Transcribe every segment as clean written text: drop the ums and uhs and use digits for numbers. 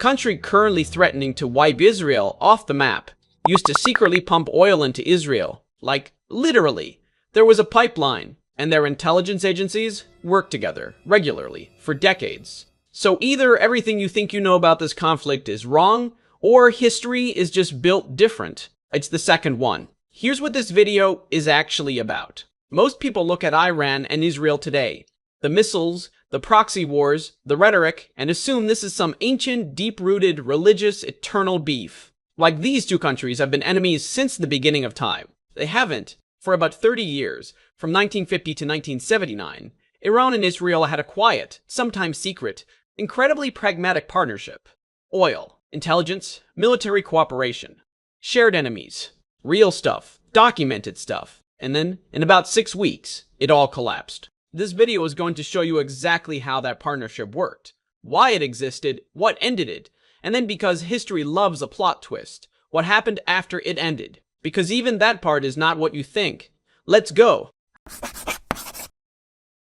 country currently threatening to wipe Israel off the map used to secretly pump oil into Israel. Like, literally. There was a pipeline, and their intelligence agencies worked together regularly for decades. So either everything you think you know about this conflict is wrong, or history is just built different. It's the second one. Here's what this video is actually about. Most people look at Iran and Israel today, the missiles, the proxy wars, the rhetoric, and assume this is some ancient, deep-rooted, religious, eternal beef. Like these two countries have been enemies since the beginning of time. They haven't. For about 30 years, from 1950 to 1979, Iran and Israel had a quiet, sometimes secret, incredibly pragmatic partnership. Oil, intelligence, military cooperation. Shared enemies. Real stuff. Documented stuff. And then, in about 6 weeks, it all collapsed. This video is going to show you exactly how that partnership worked, why it existed, what ended it, and then because history loves a plot twist, what happened after it ended. Because even that part is not what you think. Let's go!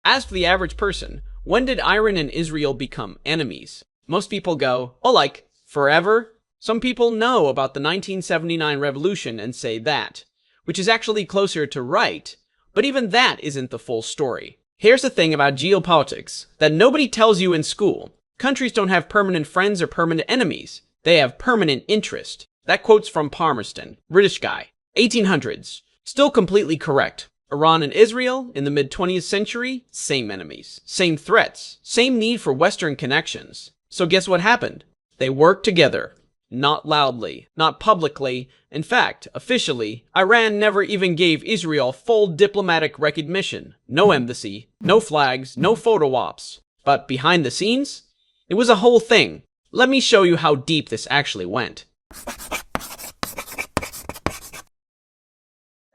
As for the average person, when did Iran and Israel become enemies? Most people go, oh, like, forever? Some people know about the 1979 revolution and say that, which is actually closer to right, but even that isn't the full story. Here's the thing about geopolitics that nobody tells you in school. Countries don't have permanent friends or permanent enemies. They have permanent interest. That quote's from Palmerston, British guy, 1800s. Still completely correct. Iran and Israel, in the mid-20th century, same enemies, same threats, same need for Western connections. So guess what happened? They worked together. Not loudly, not publicly. In fact, officially, Iran never even gave Israel full diplomatic recognition. No embassy, no flags, no photo ops. But behind the scenes, it was a whole thing. Let me show you how deep this actually went.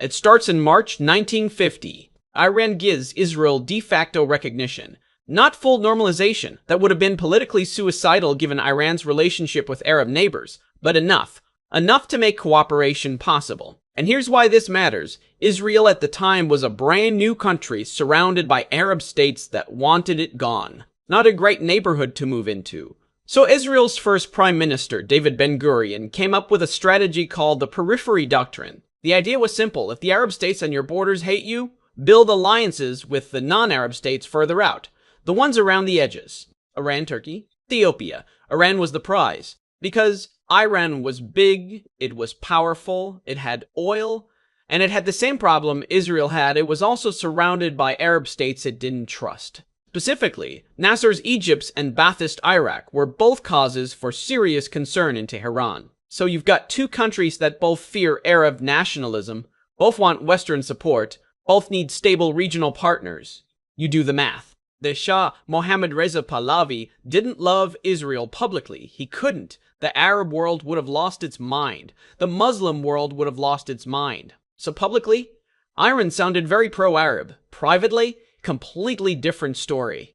It starts in March 1950. Iran gives Israel de facto recognition. Not full normalization, that would have been politically suicidal given Iran's relationship with Arab neighbors, but enough. Enough to make cooperation possible. And here's why this matters. Israel at the time was a brand new country surrounded by Arab states that wanted it gone. Not a great neighborhood to move into. So Israel's first prime minister, David Ben-Gurion, came up with a strategy called the Periphery Doctrine. The idea was simple. If the Arab states on your borders hate you, build alliances with the non-Arab states further out. The ones around the edges. Iran, Turkey, Ethiopia. Iran was the prize. Because Iran was big, it was powerful, it had oil, and it had the same problem Israel had. It was also surrounded by Arab states it didn't trust. Specifically, Nasser's Egypt and Ba'athist Iraq were both causes for serious concern in Tehran. So you've got two countries that both fear Arab nationalism, both want Western support, both need stable regional partners. You do the math. The Shah, Mohammad Reza Pahlavi, didn't love Israel publicly. He couldn't. The Arab world would have lost its mind. The Muslim world would have lost its mind. So publicly, Iran sounded very pro-Arab. Privately, completely different story.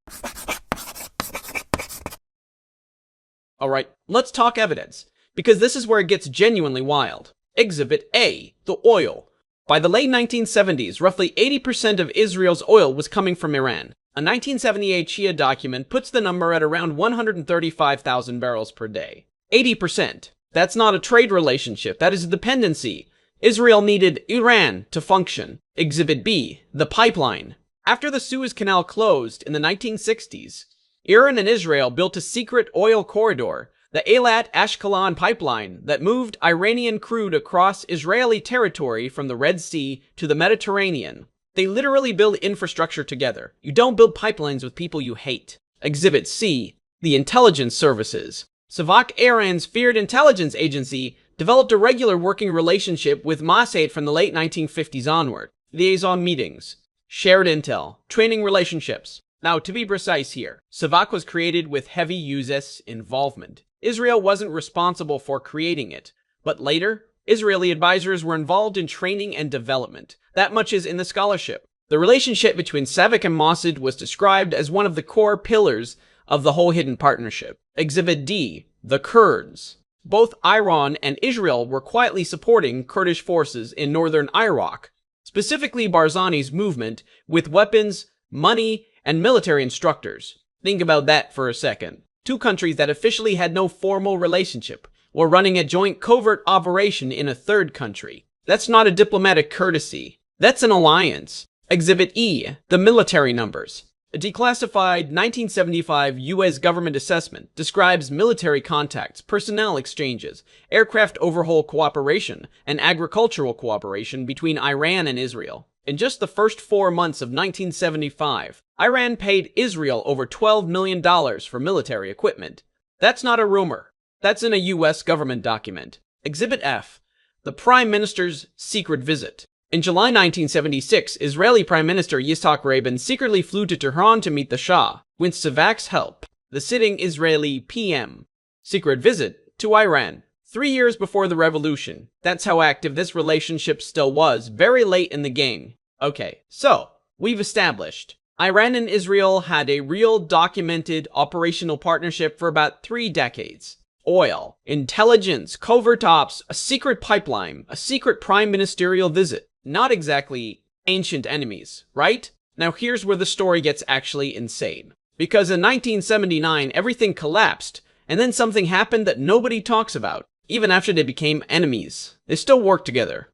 Alright, let's talk evidence, because this is where it gets genuinely wild. Exhibit A, the oil. By the late 1970s, roughly 80% of Israel's oil was coming from Iran. A 1978 Shia document puts the number at around 135,000 barrels per day. 80%. That's not a trade relationship, that is a dependency. Israel needed Iran to function. Exhibit B, the pipeline. After the Suez Canal closed in the 1960s, Iran and Israel built a secret oil corridor, the Eilat-Ashkelon pipeline, that moved Iranian crude across Israeli territory from the Red Sea to the Mediterranean. They literally build infrastructure together. You don't build pipelines with people you hate. Exhibit C, the intelligence services. Savak, Iran's feared intelligence agency, developed a regular working relationship with Mossad from the late 1950s onward. Liaison meetings, shared intel, training relationships. Now, to be precise here, Savak was created with heavy US involvement. Israel wasn't responsible for creating it, but later, Israeli advisors were involved in training and development. That much is in the scholarship. The relationship between Savak and Mossad was described as one of the core pillars of the whole hidden partnership. Exhibit D, the Kurds. Both Iran and Israel were quietly supporting Kurdish forces in northern Iraq, specifically Barzani's movement, with weapons, money, and military instructors. Think about that for a second. Two countries that officially had no formal relationship were running a joint covert operation in a third country. That's not a diplomatic courtesy. That's an alliance. Exhibit E, the military numbers. A declassified 1975 U.S. government assessment describes military contacts, personnel exchanges, aircraft overhaul cooperation, and agricultural cooperation between Iran and Israel. In just the first 4 months of 1975, Iran paid Israel over $12 million for military equipment. That's not a rumor. That's in a U.S. government document. Exhibit F, the Prime Minister's secret visit. In July 1976, Israeli Prime Minister Yitzhak Rabin secretly flew to Tehran to meet the Shah, with Savak's help, the sitting Israeli PM. Secret visit to Iran. 3 years before the revolution. That's how active this relationship still was, very late in the game. Okay, so, we've established Iran and Israel had a real documented operational partnership for about 3 decades. Oil, intelligence, covert ops, a secret pipeline, a secret prime ministerial visit. Not exactly ancient enemies, right? Now here's where the story gets actually insane. Because in 1979, everything collapsed, and then something happened that nobody talks about. Even after they became enemies, they still worked together.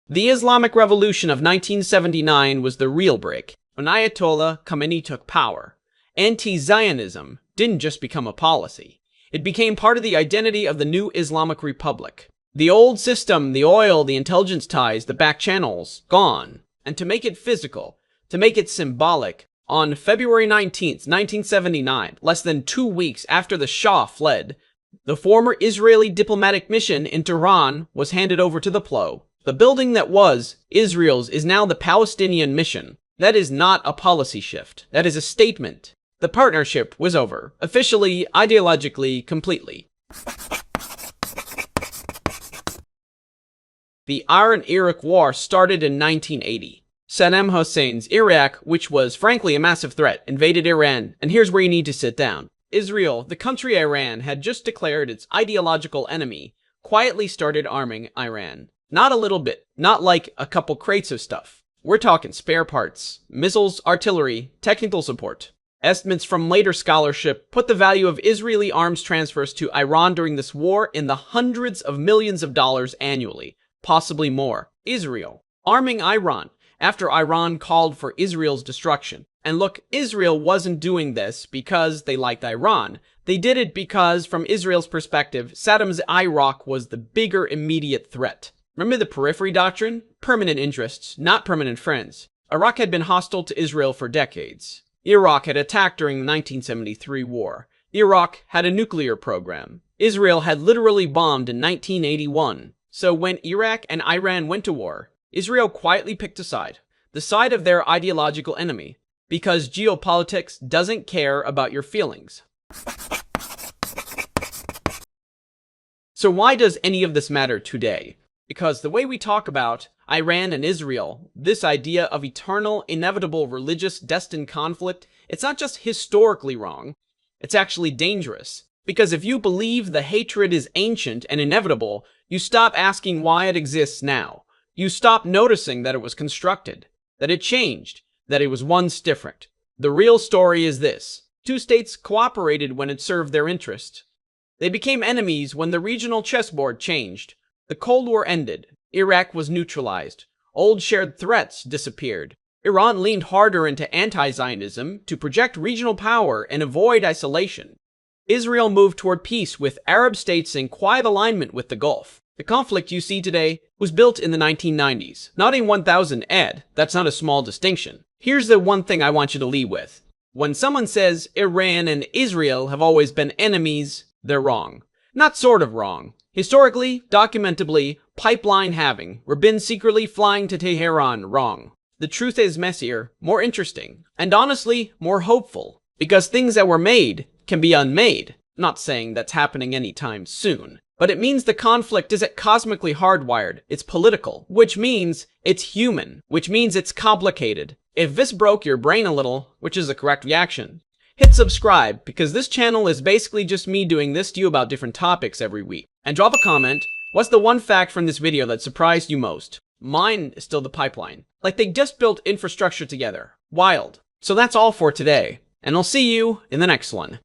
The Islamic Revolution of 1979 was the real break. When Ayatollah Khamenei took power, anti-Zionism didn't just become a policy. It became part of the identity of the new Islamic Republic. The old system, the oil, the intelligence ties, the back channels, gone. And to make it physical, to make it symbolic, on February 19th, 1979, less than 2 weeks after the Shah fled, the former Israeli diplomatic mission in Tehran was handed over to the PLO. The building that was Israel's is now the Palestinian mission. That is not a policy shift. That is a statement. The partnership was over, officially, ideologically, completely. The Iran-Iraq War started in 1980. Saddam Hussein's Iraq, which was frankly a massive threat, invaded Iran, and here's where you need to sit down. Israel, the country Iran had just declared its ideological enemy, quietly started arming Iran. Not a little bit, not like a couple crates of stuff. We're talking spare parts, missiles, artillery, technical support. Estimates from later scholarship put the value of Israeli arms transfers to Iran during this war in the hundreds of millions of dollars annually. Possibly more. Israel arming Iran after Iran called for Israel's destruction. And look, Israel wasn't doing this because they liked Iran. They did it because, from Israel's perspective, Saddam's Iraq was the bigger immediate threat. Remember the Periphery Doctrine? Permanent interests, not permanent friends. Iraq had been hostile to Israel for decades. Iraq had attacked during the 1973 war. Iraq had a nuclear program. Israel had literally bombed in 1981. So when Iraq and Iran went to war, Israel quietly picked a side, the side of their ideological enemy, because geopolitics doesn't care about your feelings. So why does any of this matter today? Because the way we talk about Iran and Israel, this idea of eternal, inevitable, religious, destined conflict, it's not just historically wrong, it's actually dangerous. Because if you believe the hatred is ancient and inevitable, you stop asking why it exists now. You stop noticing that it was constructed, that it changed, that it was once different. The real story is this. Two states cooperated when it served their interest. They became enemies when the regional chessboard changed. The Cold War ended. Iraq was neutralized. Old shared threats disappeared. Iran leaned harder into anti-Zionism to project regional power and avoid isolation. Israel moved toward peace with Arab states in quiet alignment with the Gulf. The conflict you see today was built in the 1990s, not in 1000 AD. That's not a small distinction. Here's the one thing I want you to leave with. When someone says Iran and Israel have always been enemies, they're wrong. Not sort of wrong. Historically, documentably, pipeline having, Rabin secretly flying to Tehran, wrong. The truth is messier, more interesting, and honestly, more hopeful. Because things that were made can be unmade. Not saying that's happening anytime soon. But it means the conflict isn't cosmically hardwired, it's political. Which means it's human. Which means it's complicated. If this broke your brain a little, which is the correct reaction, hit subscribe, because this channel is basically just me doing this to you about different topics every week. And drop a comment, what's the one fact from this video that surprised you most? Mine is still the pipeline. Like they just built infrastructure together. Wild. So that's all for today, and I'll see you in the next one.